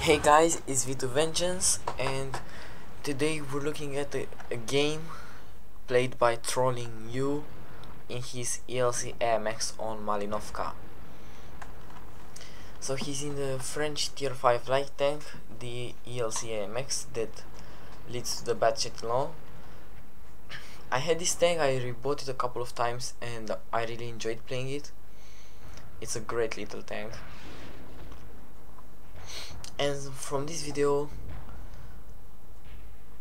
Hey guys, it's Vito Vengeance, and today we're looking at a game played by TrollinYou in his ELC Amx on Malinovka. So he's in the French tier 5 light tank, the ELC Amx that leads to the Bad Chatillon. I had this tank, I rebought it a couple of times and I really enjoyed playing it. It's a great little tank. And from this video,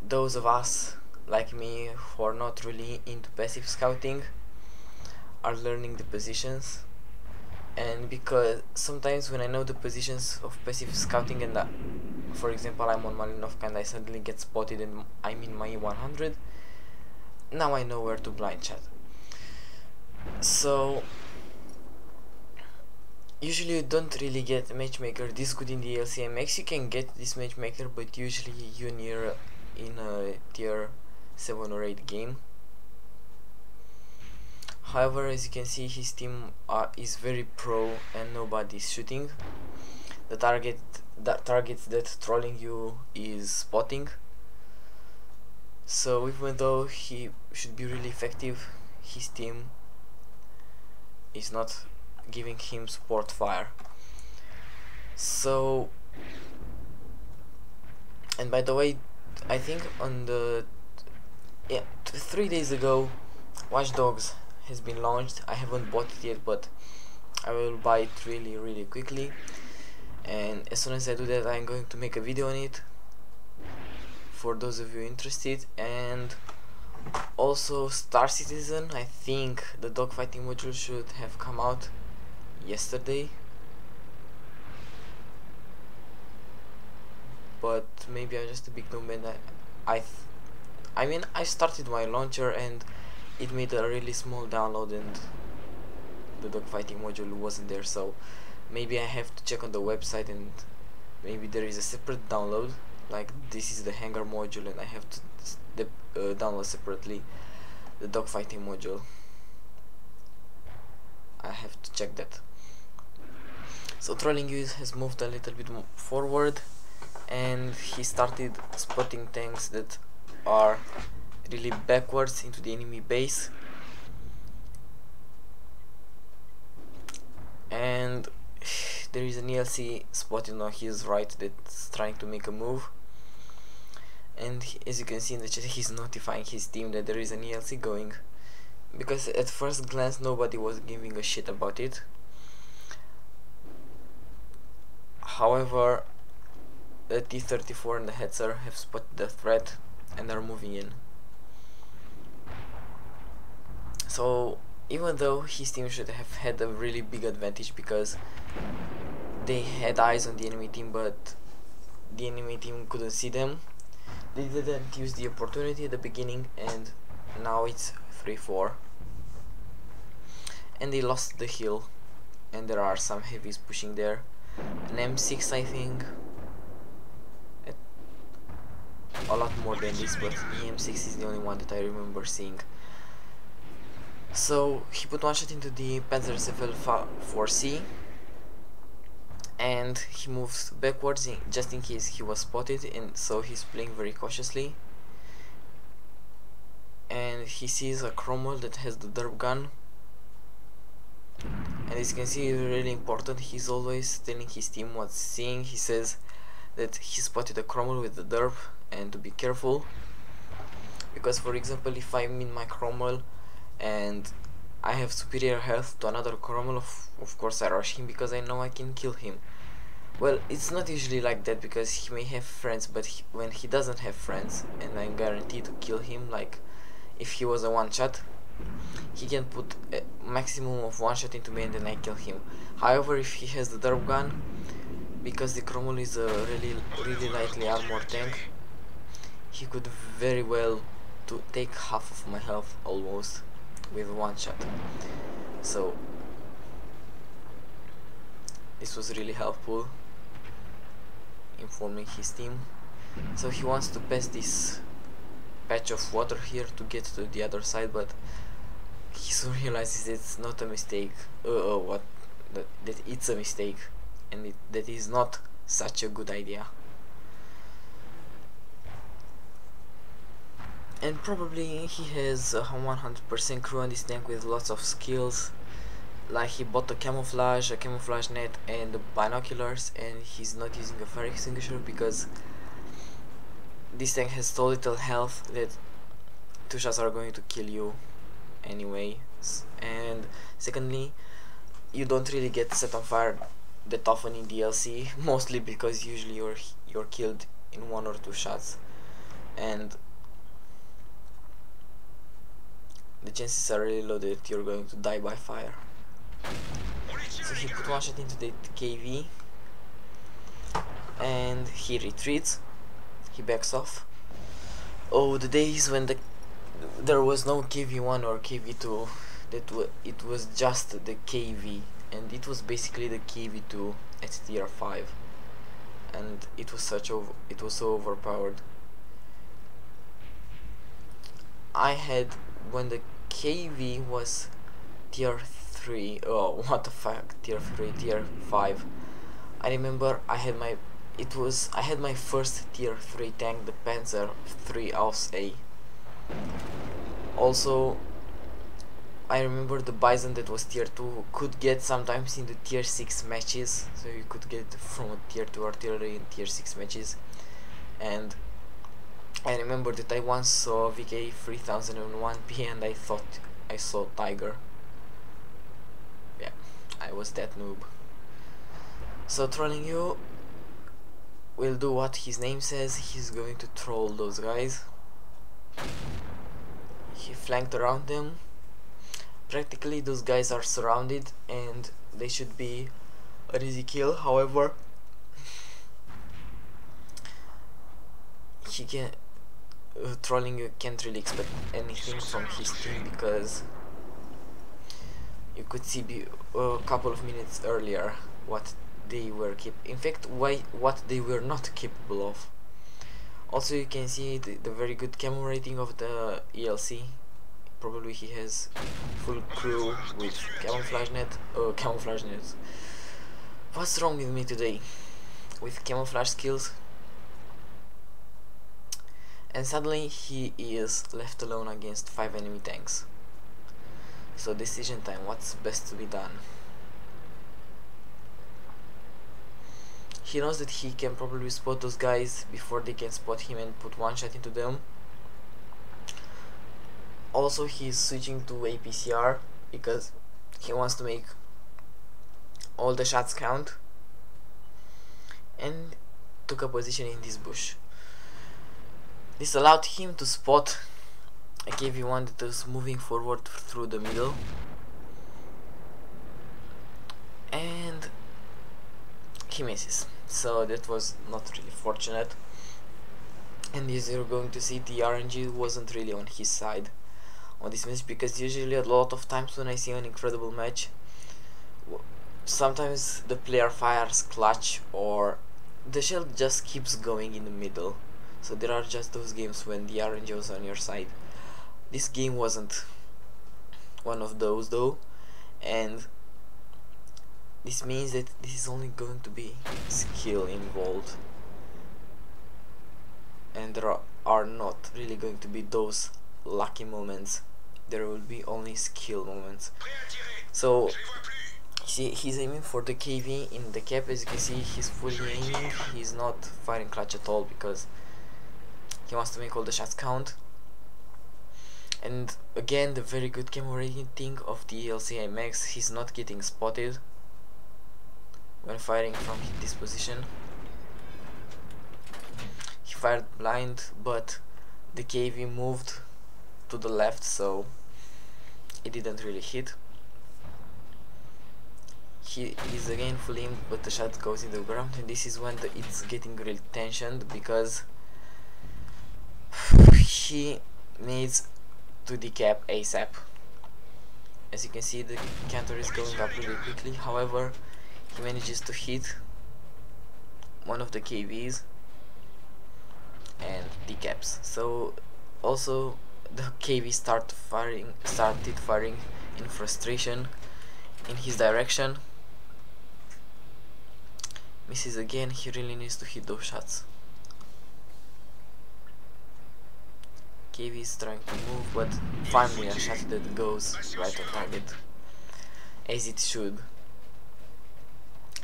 those of us like me who are not really into passive scouting are learning the positions, and because sometimes when I know the positions of passive scouting and for example I'm on Malinovka and I suddenly get spotted and I'm in my 100, now I know where to blind chat. So usually you don't really get a matchmaker this good in the ELC Amx. You can get this matchmaker, but usually you near in a tier 7 or 8 game. However, as you can see, his team is very pro and nobody is shooting the targets that TrollinYou is spotting. So even though he should be really effective, his team is not giving him support fire. So, and by the way, I think on the 3 days ago Watch Dogs has been launched. I haven't bought it yet, but I will buy it really quickly, and as soon as I do that I'm going to make a video on it for those of you interested. And also Star Citizen, I think the dogfighting module should have come out yesterday, but maybe I'm just a big noob and I mean I started my launcher and it made a really small download and the dogfighting module wasn't there, so maybe I have to check on the website and maybe there is a separate download, like this is the hangar module and I have to download separately the dogfighting module. I have to check that. So TrollinYou has moved a little bit forward and he started spotting tanks that are really backwards into the enemy base, and there is an ELC spotted on his right that's trying to make a move, and as you can see in the chat, he's notifying his team that there is an ELC going, because at first glance nobody was giving a shit about it. However, the T-34 and the Hetzer have spotted the threat and are moving in. So even though his team should have had a really big advantage because they had eyes on the enemy team, but the enemy team couldn't see them, they didn't use the opportunity at the beginning, and now it's 3-4 and they lost the hill, and there are some heavies pushing there. An M6, I think, a lot more than this, but the M6 is the only one that I remember seeing. So he put one shot into the Panzerzeppelin 4C and he moves backwards just in case he was spotted, and so he's playing very cautiously, and he sees a Cromwell that has the derp gun, and as you can see, it's really important, he's always telling his team what's seeing. He says that he spotted a Cromwell with the derp and to be careful, because for example if I'm in my Cromwell and I have superior health to another Cromwell, of course I rush him because I know I can kill him. Well, it's not usually like that because he may have friends, but when he doesn't have friends and I'm guaranteed to kill him, like if he was a one shot, he can put a maximum of one shot into me and then I kill him. However, if he has the derp gun, because the Cromwell is a really lightly armored tank, he could very well take half of my health almost with one shot. So this was really helpful informing his team. So he wants to pass this patch of water here to get to the other side, but he soon realizes it's not a mistake. That it's a mistake, and that is not such a good idea. And probably he has a 100% crew on this tank with lots of skills. Like he bought a camouflage net and the binoculars, and he's not using a fire extinguisher because this tank has so little health that 2 shots are going to kill you anyway. And secondly, you don't really get set on fire that often in DLC, mostly because usually you're killed in 1 or 2 shots, and the chances are really low that you're going to die by fire. So he put 1 shot into the KV and he retreats, he backs off. Oh, the days when there was no KV1 or KV2, it was just the KV, and it was basically the KV2 at tier 5, and it was so overpowered. I had, when the KV was tier 3, oh what the fuck, tier 3, tier 5, I remember I had my first tier 3 tank, the Panzer 3 Aus A. Also, I remember the Bison that was tier 2 could get sometimes in the tier 6 matches, so you could get from a tier 2 artillery in tier 6 matches. And I remember that I once saw VK 3001P and I thought I saw Tiger. Yeah, I was that noob. So TrollinYou will do what his name says. He's going to troll those guys. He flanked around them. Practically those guys are surrounded and they should be an easy kill. However, TrollinYou can't really expect anything from his team, because you could see a couple of minutes earlier what they were what they were not capable of. Also, you can see the very good camo rating of the ELC. Probably he has full crew with camouflage nets. What's wrong with me today? With camouflage skills. And suddenly he is left alone against 5 enemy tanks. So decision time, what's best to be done? He knows that he can probably spot those guys before they can spot him and put 1 shot into them. Also, he's switching to APCR because he wants to make all the shots count, and took a position in this bush. This allowed him to spot a KV1 that was moving forward through the middle, and he misses. So that was not really fortunate, and as you're going to see, the RNG wasn't really on his side on this match, because usually a lot of times when I see an incredible match, sometimes the player fires clutch or the shell just keeps going in the middle. So there are just those games when the RNG was on your side. This game wasn't one of those though, and this means that this is only going to be skill involved, and there are not really going to be those lucky moments. There will be only skill moments. So see, he's aiming for the KV in the cap. As you can see, he's fully aiming. He's not firing clutch at all because he wants to make all the shots count. And again, the very good camo rating of the ELC Amx, he's not getting spotted when firing from this position. He fired blind, but the KV moved to the left, so it didn't really hit. He is again full aim, but the shot goes in the ground, and this is when it's getting really tensioned, because he needs to decap ASAP. As you can see, the counter is going up really quickly. However, he manages to hit one of the KVs and decaps. So also the KV started firing in frustration in his direction, Misses again. He really needs to hit those shots. KV is trying to move, but finally a shot that goes right on target, as it should.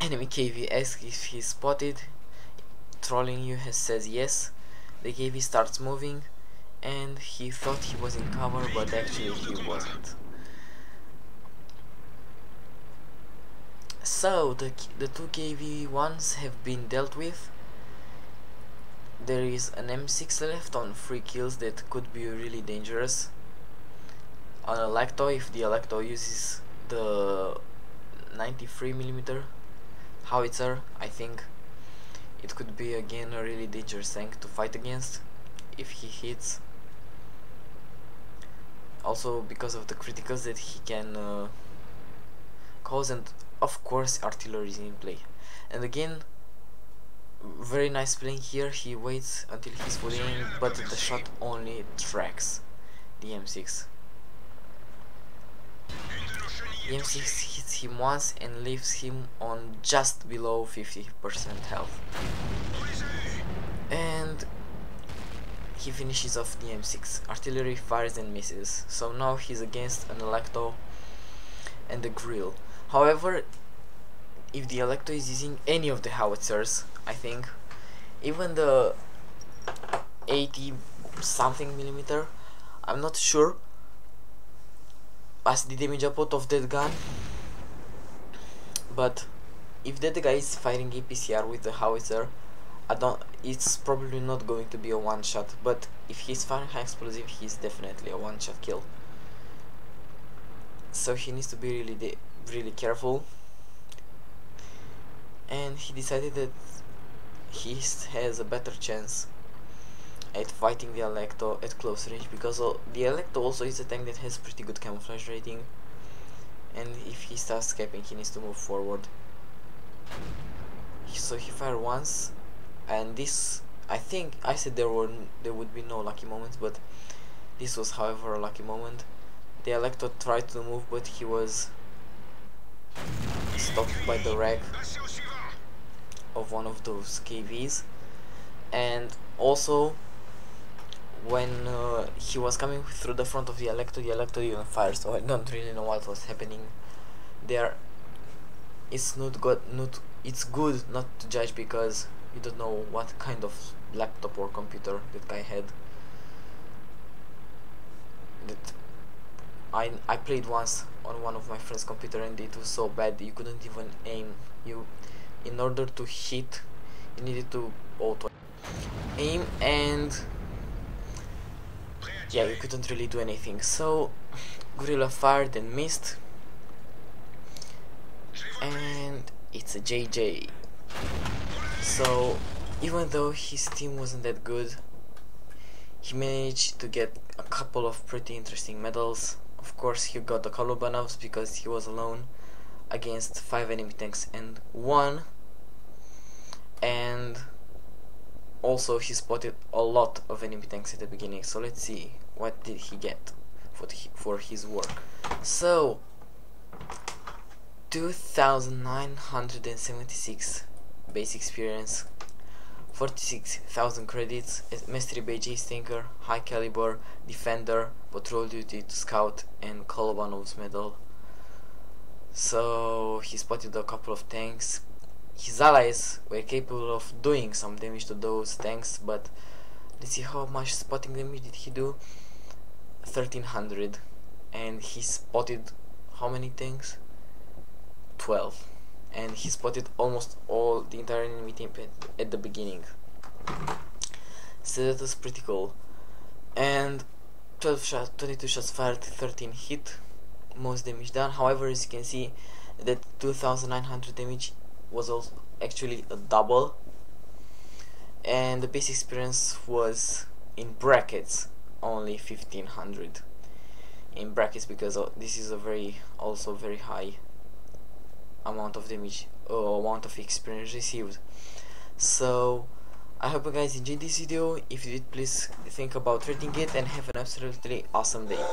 Enemy KV asks if he's spotted. TrollinYou says yes. The KV starts moving, and he thought he was in cover, but actually he wasn't. So the two KV1s have been dealt with. There is an M6 left on 3 kills that could be really dangerous. On Electo, if the Electo uses the 93mm howitzer, I think it could be again a really dangerous tank to fight against if he hits. Also because of the criticals that he can cause, and of course artillery is in play. And again, very nice playing here. He waits until he's fully in, but the shot only tracks the M6. The M6 hits him once and leaves him on just below 50% health. And he finishes off the M6. Artillery fires and misses. So now he's against an Electo and the grill. However, if the Electo is using any of the howitzers, I think even the 80 something millimeter, I'm not sure, as the damage output of that gun, but if that guy is firing APCR with the howitzer, it's probably not going to be a one shot, but if he's firing high explosive, he's definitely a one shot kill. So he needs to be really careful. And he decided that he has a better chance at fighting the Electo at close range, because the Electo also is a tank that has pretty good camouflage rating, and if he starts capping, he needs to move forward. So he fired once, and this, I think I said there would be no lucky moments, but this was however a lucky moment. The Electo tried to move, but he was stopped by the rack of one of those KVs. And also when he was coming through the front of the Electo didn't fire, so I don't really know what was happening there. It's it's good not to judge, because you don't know what kind of laptop or computer that guy had. That I played once on one of my friend's computer, and it was so bad you couldn't even aim. In order to hit, you needed to auto aim, and yeah, you couldn't really do anything. So Gorilla fired and missed, and it's a JJ. So even though his team wasn't that good, he managed to get a couple of pretty interesting medals. Of course, he got the Kolobanovs because he was alone against 5 enemy tanks and 1, and also he spotted a lot of enemy tanks at the beginning. So let's see what did he get for his work. So 2,976 base experience, 46,000 credits, mastery by J Stinker, high caliber, defender, patrol duty to scout, and Kolobanov's medal. So he spotted a couple of tanks. His allies were capable of doing some damage to those tanks, but let's see how much spotting damage did he do. 1,300, and he spotted how many tanks? 12, and he spotted almost all the entire enemy team at the beginning. So that was pretty cool. And 22 shots fired, 13 hit, most damage done. However, as you can see, that 2,900 damage was also actually a double, and the base experience was in brackets only 1,500 in brackets, because this is a very high amount of damage or amount of experience received. So I hope you guys enjoyed this video. If you did, please think about rating it, and have an absolutely awesome day.